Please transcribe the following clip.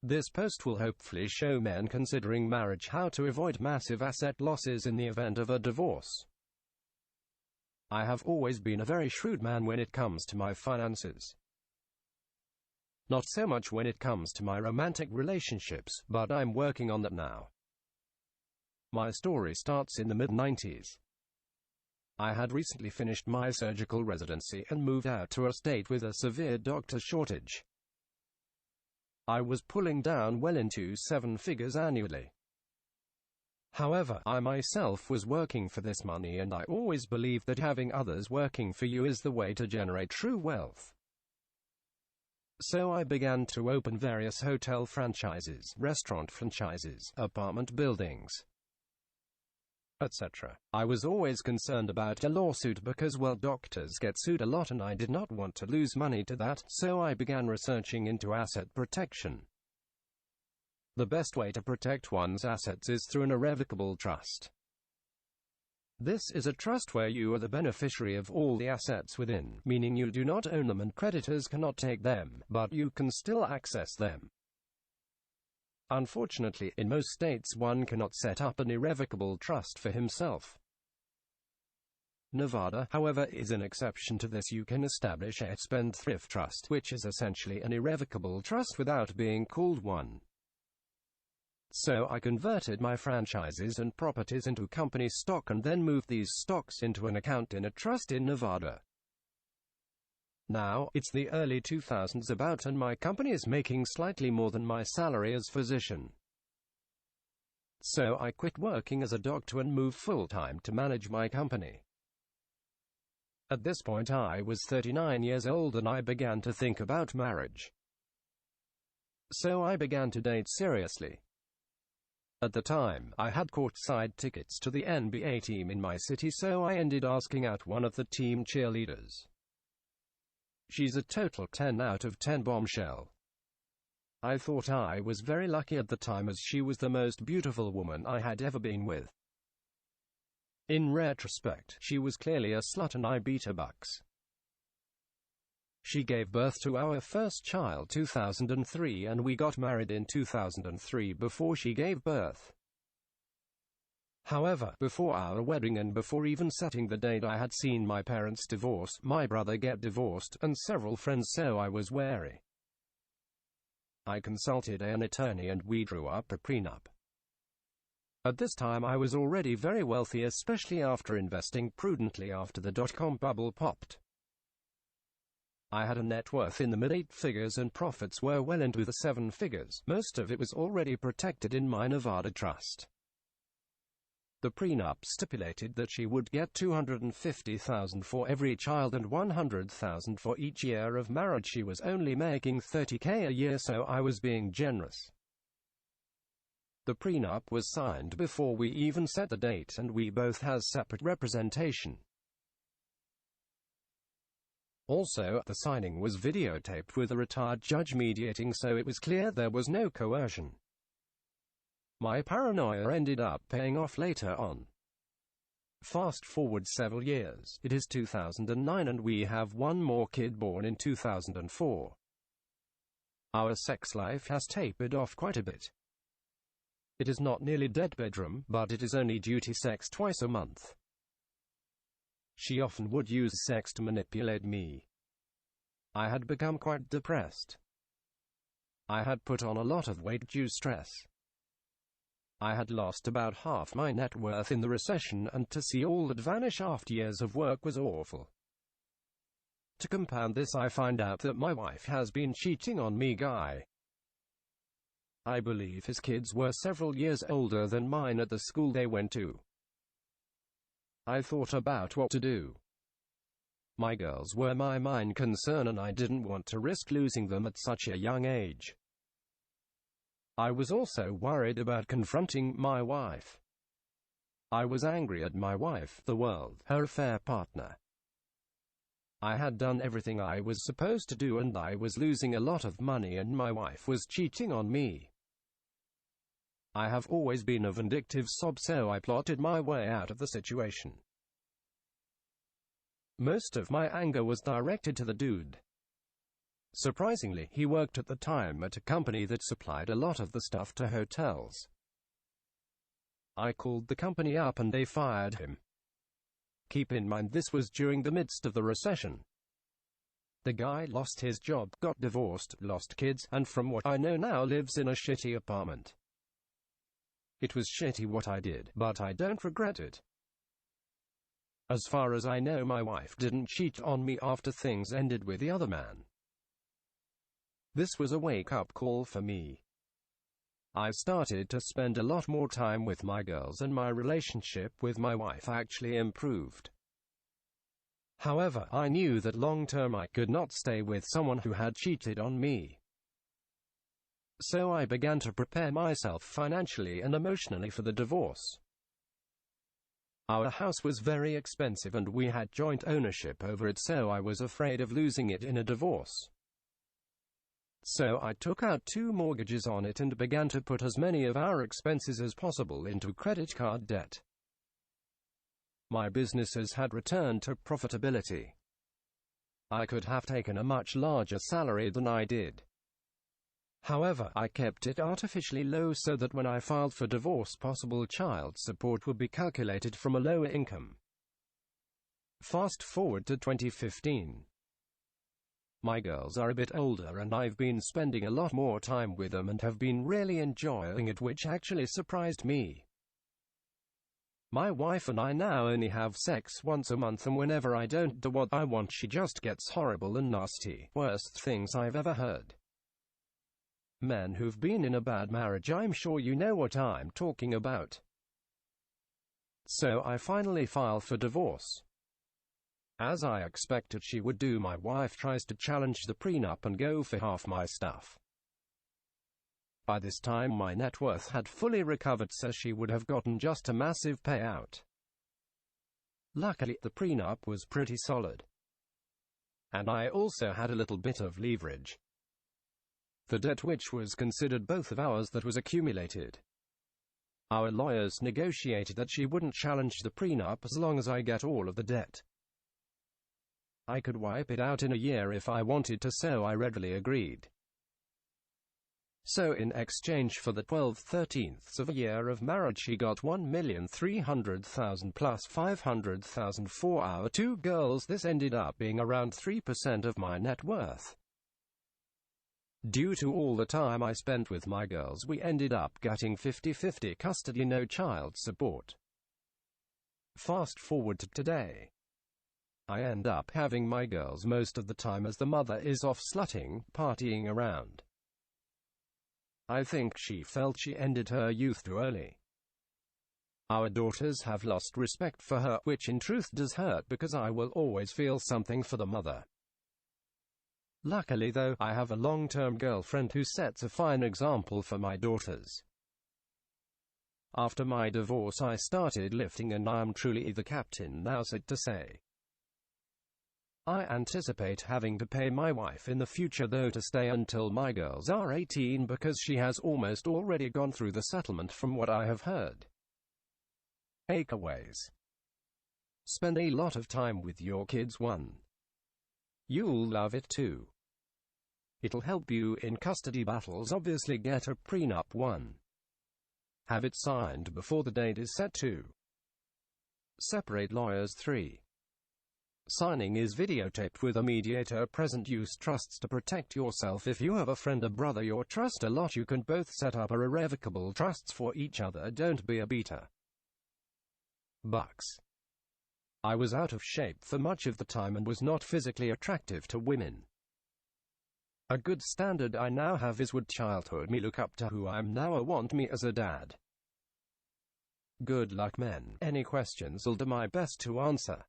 This post will hopefully show men considering marriage how to avoid massive asset losses in the event of a divorce. I have always been a very shrewd man when it comes to my finances. Not so much when it comes to my romantic relationships, but I'm working on that now. My story starts in the mid-90s. I had recently finished my surgical residency and moved out to a state with a severe doctor shortage. I was pulling down well into 7 figures annually. However, I myself was working for this money, and I always believed that having others working for you is the way to generate true wealth. So I began to open various hotel franchises, restaurant franchises, apartment buildings, etc. I was always concerned about a lawsuit because, well, doctors get sued a lot and I did not want to lose money to that, so I began researching into asset protection. The best way to protect one's assets is through an irrevocable trust. This is a trust where you are the beneficiary of all the assets within, meaning you do not own them and creditors cannot take them, but you can still access them. Unfortunately, in most states one cannot set up an irrevocable trust for himself. Nevada, however, is an exception to this. You can establish a spendthrift trust, which is essentially an irrevocable trust without being called one. So I converted my franchises and properties into company stock and then moved these stocks into an account in a trust in Nevada. Now, it's the early 2000s about, and my company is making slightly more than my salary as physician. So I quit working as a doctor and moved full-time to manage my company. At this point I was 39 years old and I began to think about marriage. So I began to date seriously. At the time, I had courtside tickets to the NBA team in my city, so I ended asking out one of the team cheerleaders. She's a total 10 out of 10 bombshell. I thought I was very lucky at the time, as she was the most beautiful woman I had ever been with. In retrospect, she was clearly a slut and I beat her bucks. She gave birth to our first child 2003 and we got married in 2003 before she gave birth. However, before our wedding and before even setting the date, I had seen my parents divorce, my brother get divorced, and several friends, so I was wary. I consulted an attorney and we drew up a prenup. At this time I was already very wealthy, especially after investing prudently after the dot-com bubble popped. I had a net worth in the mid-8 figures and profits were well into the 7 figures. Most of it was already protected in my Nevada trust. The prenup stipulated that she would get $250,000 for every child and $100,000 for each year of marriage. She was only making $30K a year, so I was being generous. The prenup was signed before we even set the date, and we both has separate representation. Also, the signing was videotaped with a retired judge mediating, so it was clear there was no coercion. My paranoia ended up paying off later on. Fast forward several years, it is 2009 and we have one more kid born in 2004. Our sex life has tapered off quite a bit. It is not nearly dead bedroom, but it is only duty sex twice a month. She often would use sex to manipulate me. I had become quite depressed. I had put on a lot of weight due to stress. I had lost about half my net worth in the recession, and to see all that vanish after years of work was awful. To compound this, I find out that my wife has been cheating on me. Guy, I believe his kids were several years older than mine at the school they went to. I thought about what to do. My girls were my main concern and I didn't want to risk losing them at such a young age. I was also worried about confronting my wife. I was angry at my wife, the world, her affair partner. I had done everything I was supposed to do and I was losing a lot of money and my wife was cheating on me. I have always been a vindictive sob, so I plotted my way out of the situation. Most of my anger was directed to the dude. Surprisingly, he worked at the time at a company that supplied a lot of the stuff to hotels. I called the company up and they fired him. Keep in mind this was during the midst of the recession. The guy lost his job, got divorced, lost kids, and from what I know now lives in a shitty apartment. It was shitty what I did, but I don't regret it. As far as I know, my wife didn't cheat on me after things ended with the other man. This was a wake-up call for me. I started to spend a lot more time with my girls and my relationship with my wife actually improved. However, I knew that long-term I could not stay with someone who had cheated on me. So I began to prepare myself financially and emotionally for the divorce. Our house was very expensive and we had joint ownership over it, so I was afraid of losing it in a divorce. So I took out 2 mortgages on it and began to put as many of our expenses as possible into credit card debt. My businesses had returned to profitability. I could have taken a much larger salary than I did. However, I kept it artificially low so that when I filed for divorce, possible child support would be calculated from a lower income. Fast forward to 2015. My girls are a bit older and I've been spending a lot more time with them and have been really enjoying it, which actually surprised me. My wife and I now only have sex once a month, and whenever I don't do what I want, she just gets horrible and nasty. Worst things I've ever heard. Men who've been in a bad marriage, I'm sure you know what I'm talking about. So I finally file for divorce. As I expected she would do, my wife tries to challenge the prenup and go for half my stuff. By this time my net worth had fully recovered, so she would have gotten just a massive payout. Luckily, the prenup was pretty solid. And I also had a little bit of leverage. The debt, which was considered both of ours, that was accumulated. Our lawyers negotiated that she wouldn't challenge the prenup as long as I get all of the debt. I could wipe it out in a year if I wanted to, so I readily agreed. So in exchange for the 12/13 of a year of marriage, she got $1,300,000 plus $500,000 for our 2 girls. This ended up being around 3% of my net worth. Due to all the time I spent with my girls, we ended up getting 50-50 custody, no child support. Fast forward to today. I end up having my girls most of the time as the mother is off slutting, partying around. I think she felt she ended her youth too early. Our daughters have lost respect for her, which in truth does hurt because I will always feel something for the mother. Luckily though, I have a long-term girlfriend who sets a fine example for my daughters. After my divorce I started lifting and I am truly the captain now, sad to say. I anticipate having to pay my wife in the future though to stay until my girls are 18, because she has almost already gone through the settlement from what I have heard. Takeaways. Spend a lot of time with your kids. 1. You'll love it. 2. It'll help you in custody battles. Obviously get a prenup. 1. Have it signed before the date is set. 2. Separate lawyers. 3. Signing is videotaped with a mediator present. Use trusts to protect yourself. If you have a friend or brother you trust a lot, you can both set up irrevocable trusts for each other. Don't be a beta. Bucks. I was out of shape for much of the time and was not physically attractive to women. A good standard I now have is, would childhood me look up to who I am now or want me as a dad? Good luck, men. Any questions I'll do my best to answer.